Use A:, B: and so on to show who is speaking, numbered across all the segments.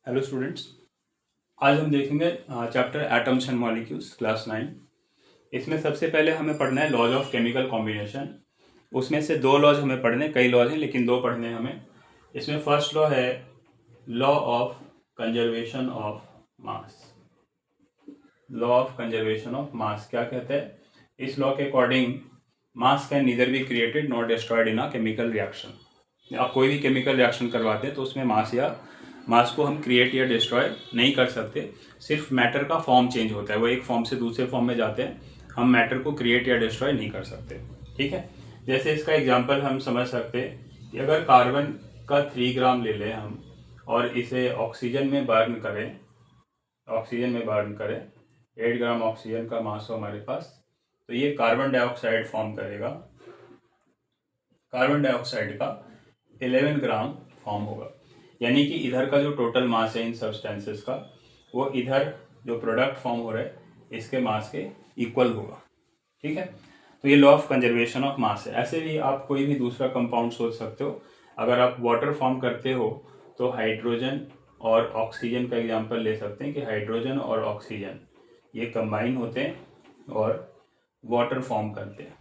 A: Hello students, आज हम देखेंगे chapter atoms and molecules class 9। इसमें सबसे पहले हमें पढ़ना है लॉज ऑफ केमिकल कॉम्बिनेशन। उसमें से दो लॉज हमें पढ़ने, कई लॉज हैं लेकिन दो पढ़ने हैं हमें। इसमें फर्स्ट लॉ है law of conservation of mass. Law of conservation of mass क्या कहते हैं? इस लॉ के according mass can neither be created not destroyed in a chemical reaction. आप कोई भी केमिकल रिएक्शन करवाते हैं तो उसमें मास को हम क्रिएट या डिस्ट्रॉय नहीं कर सकते। सिर्फ मैटर का फॉर्म चेंज होता है, वो एक फॉर्म से दूसरे फॉर्म में जाते हैं। हम मैटर को क्रिएट या डिस्ट्रॉय नहीं कर सकते। ठीक है, जैसे इसका एग्जांपल हम समझ सकते हैं कि अगर कार्बन का 3 ग्राम ले लें हम और इसे ऑक्सीजन में बर्न करें, 8 ग्राम ऑक्सीजन का मास हो हमारे पास, तो ये कार्बन डाइऑक्साइड फॉर्म करेगा। कार्बन डाइऑक्साइड का 11 ग्राम फॉर्म होगा। यानी कि इधर का जो टोटल मास है इन सब्सटेंसेस का, वो इधर जो प्रोडक्ट फॉर्म हो रहा है इसके मास के इक्वल होगा। ठीक है, तो ये law of conservation of mass है। ऐसे भी आप कोई भी दूसरा कंपाउंड सोच सकते हो। अगर आप वाटर फॉर्म करते हो तो हाइड्रोजन और ऑक्सीजन का एग्जांपल ले सकते हैं कि हाइड्रोजन और ऑक्सीजन ये कंबाइन होते हैं और वाटर फॉर्म करते हैं।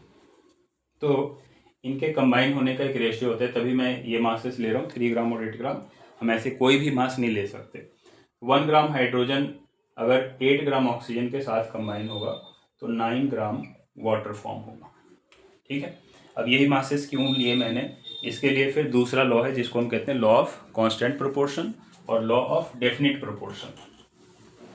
A: तो इनके कंबाइन होने का एक रेशियो होता है, तभी मैं ये मासेस ले रहा हूँ 3 ग्राम और 8 ग्राम। हम ऐसे कोई भी मास नहीं ले सकते। 1 ग्राम हाइड्रोजन अगर 8 ग्राम ऑक्सीजन के साथ कंबाइन होगा तो 9 ग्राम वाटर फॉर्म होगा। ठीक है, अब यही मासेस क्यों लिए मैंने, इसके लिए फिर दूसरा लॉ है जिसको हम कहते हैं लॉ ऑफ कांस्टेंट प्रोपोर्शन और लॉ ऑफ डेफिनिट प्रोपोर्शन।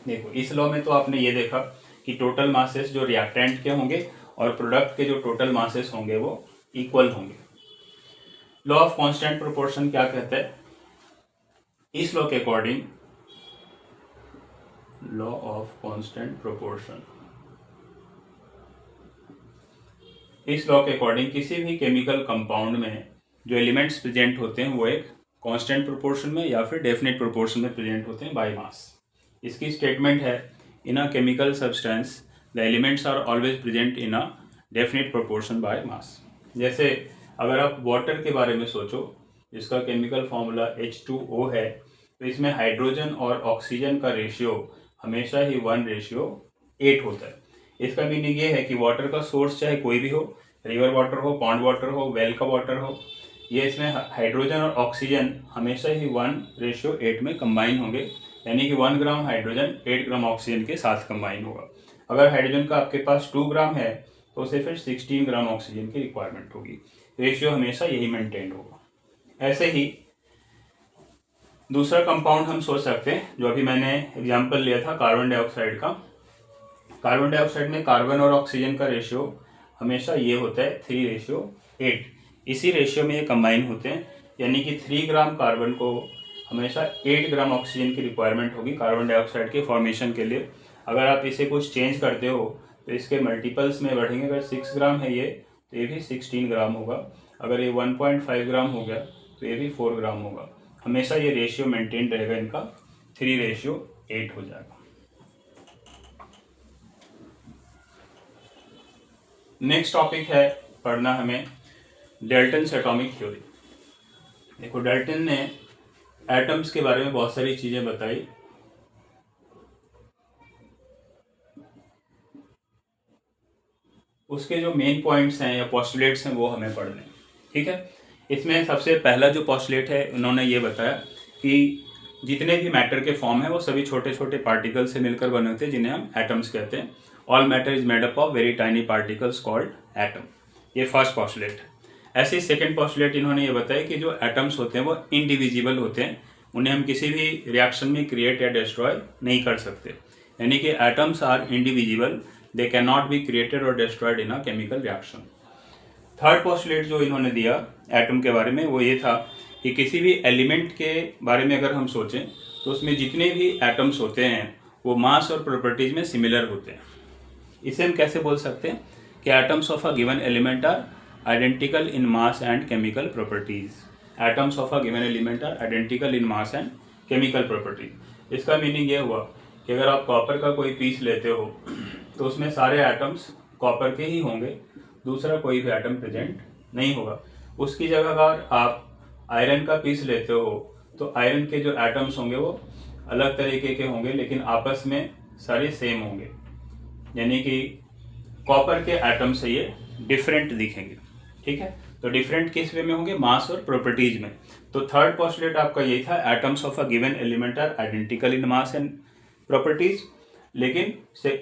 A: देखो, इस लॉ में तो आपने ये देखा कि टोटल मासेस जो रिएक्टेंट के होंगे और प्रोडक्ट के जो टोटल मासेस होंगे वो इक्वल होंगे। लॉ ऑफ कांस्टेंट प्रोपोर्शन क्या कहता है? इस लॉ के according law of constant proportion, इस लॉ के अकॉर्डिंग किसी भी केमिकल कंपाउंड में जो एलिमेंट्स प्रेजेंट होते हैं वो एक कांस्टेंट प्रोपोर्शन में या फिर डेफिनेट प्रोपोर्शन में प्रेजेंट होते हैं बाय मास। इसकी स्टेटमेंट है in a chemical substance the elements are always present in a definite proportion by mass. जैसे अगर आप वाटर के बारे में सोचो, जिसका केमिकल फॉर्मूला H2O है, तो इसमें हाइड्रोजन और ऑक्सीजन का रेशियो हमेशा ही 1:8 होता है। इसका मीनिंग ये है कि वाटर का सोर्स चाहे कोई भी हो, रिवर वाटर हो, पॉन्ड वाटर हो, वेल का वाटर हो, ये इसमें हाइड्रोजन और ऑक्सीजन हमेशा ही 1:8 में कंबाइन होंगे। यानी कि 1 ग्राम हाइड्रोजन 8 ग्राम ऑक्सीजन के साथ कंबाइन होगा। अगर हाइड्रोजन का आपके पास 2 ग्राम है तो उसे फिर 16 ग्राम ऑक्सीजन की रिक्वायरमेंट होगी। रेशियो हमेशा यही मेंटेन होगा। ऐसे ही दूसरा कंपाउंड हम सोच सकते हैं, जो अभी मैंने एग्जाम्पल लिया था कार्बन डाइऑक्साइड का। कार्बन डाइऑक्साइड में कार्बन और ऑक्सीजन का रेशियो हमेशा ये होता है 3:8। इसी रेशियो में ये कंबाइन होते हैं, यानी कि 3 ग्राम कार्बन को हमेशा 8 ग्राम ऑक्सीजन की रिक्वायरमेंट होगी कार्बन डाइऑक्साइड के फॉर्मेशन के लिए। अगर आप इसे कुछ चेंज करते हो तो इसके मल्टीपल्स में बढ़ेंगे। अगर 6 ग्राम है ये, तो ये भी 16 ग्राम होगा। अगर ये 1.5 ग्राम हो गया तो ये भी 4 ग्राम होगा। हमेशा ये रेशियो मेंटेन रहेगा, इनका 3:8 हो जाएगा। नेक्स्ट टॉपिक है पढ़ना हमें डाल्टन्स एटॉमिक थ्योरी। देखो, डाल्टन ने एटम्स के बारे में बहुत सारी चीजें बताई। उसके जो मेन पॉइंट्स हैं या पोस्टुलेट्स हैं वो हमें पढ़ने। ठीक है, इसमें सबसे पहला जो पोस्टुलेट है, उन्होंने ये बताया कि जितने भी मैटर के फॉर्म है वो सभी छोटे छोटे पार्टिकल से मिलकर बने होते हैं, जिन्हें हम एटम्स कहते हैं। All matter is made up of very tiny particles called atom. ये फर्स्ट पोस्टुलेट। ऐसे ही सेकेंड पोस्टुलेट इन्होंने ये बताया कि जो एटम्स होते हैं वो इनडिविजिबल होते हैं, उन्हें हम किसी भी रिएक्शन में क्रिएट या डिस्ट्रॉय नहीं कर सकते। यानी कि atoms are indivisible, they can not be created और destroyed in a chemical reaction. Third postulate जो इन्होंने दिया एटम के बारे में वो ये था कि किसी भी एलिमेंट के बारे में अगर हम सोचें तो उसमें जितने भी एटम्स होते हैं वो मास और प्रॉपर्टीज में सिमिलर होते हैं। इसे हम कैसे बोल सकते हैं कि atoms of a given element are identical in mass and chemical properties. Atoms of a given element are identical in mass and chemical properties. इसका मीनिंग ये हुआ कि अगर आप कॉपर का कोई पीस लेते हो तो उसमें सारे एटम्स कॉपर के ही होंगे, दूसरा कोई भी एटम प्रेजेंट नहीं होगा। उसकी जगह अगर आप आयरन का पीस लेते हो तो आयरन के जो एटम्स होंगे वो अलग तरीके के होंगे लेकिन आपस में सारे सेम होंगे, यानी कि कॉपर के एटम से ये डिफरेंट दिखेंगे। ठीक है, तो डिफरेंट किस वे में होंगे? मास और प्रॉपर्टीज में। तो थर्ड पोस्टुलेट आपका यही था, atoms of a given element are identical in mass and properties. लेकिन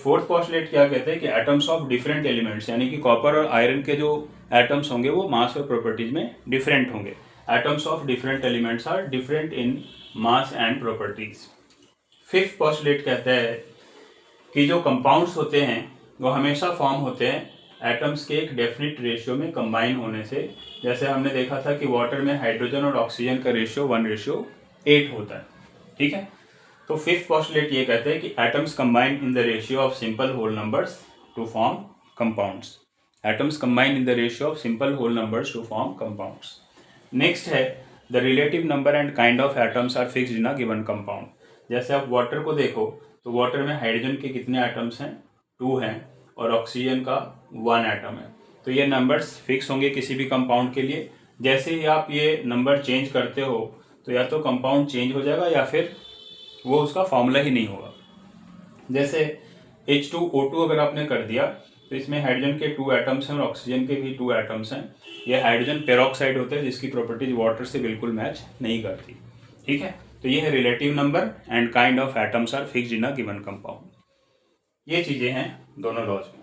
A: फोर्थ पोस्टुलेट क्या कहते हैं कि एटम्स ऑफ डिफरेंट एलिमेंट्स, यानी कि कॉपर और आयरन के जो एटम्स होंगे वो मास और प्रॉपर्टीज में डिफरेंट होंगे। Atoms of different elements are different in mass and properties. Fifth postulate कहता है कि जो कंपाउंड्स होते हैं वो हमेशा फॉर्म होते हैं एटम्स के एक डेफिनेट रेशियो में कंबाइन होने से। जैसे हमने देखा था कि वाटर में हाइड्रोजन और ऑक्सीजन का रेशियो 1:8 होता है। ठीक है, तो फिफ्थ पोस्टुलेट ये कहते हैं कि atoms combine in the ratio of simple whole numbers to form compounds. Atoms combine in the ratio of simple whole numbers to form compounds. Next है the relative number and kind of atoms are fixed in a given compound. जैसे आप water को देखो तो water में hydrogen के कितने atoms हैं? 2 हैं, और ऑक्सीजन का 1 एटम है। तो ये नंबर्स फिक्स होंगे किसी भी कंपाउंड के लिए। जैसे ही आप ये नंबर चेंज करते हो तो या तो कंपाउंड चेंज हो जाएगा या फिर वो उसका फॉर्मूला ही नहीं होगा। जैसे H2O2 अगर आपने कर दिया तो इसमें हाइड्रोजन के 2 एटम्स हैं और ऑक्सीजन के भी 2 एटम्स हैं। ये हाइड्रोजन पेरोक्साइड होता है जिसकी प्रॉपर्टीज वाटर से बिल्कुल मैच नहीं करती। ठीक है, तो ये है relative number and kind of atoms are fixed in a given compound. ये चीज़ें हैं दोनों लॉज में।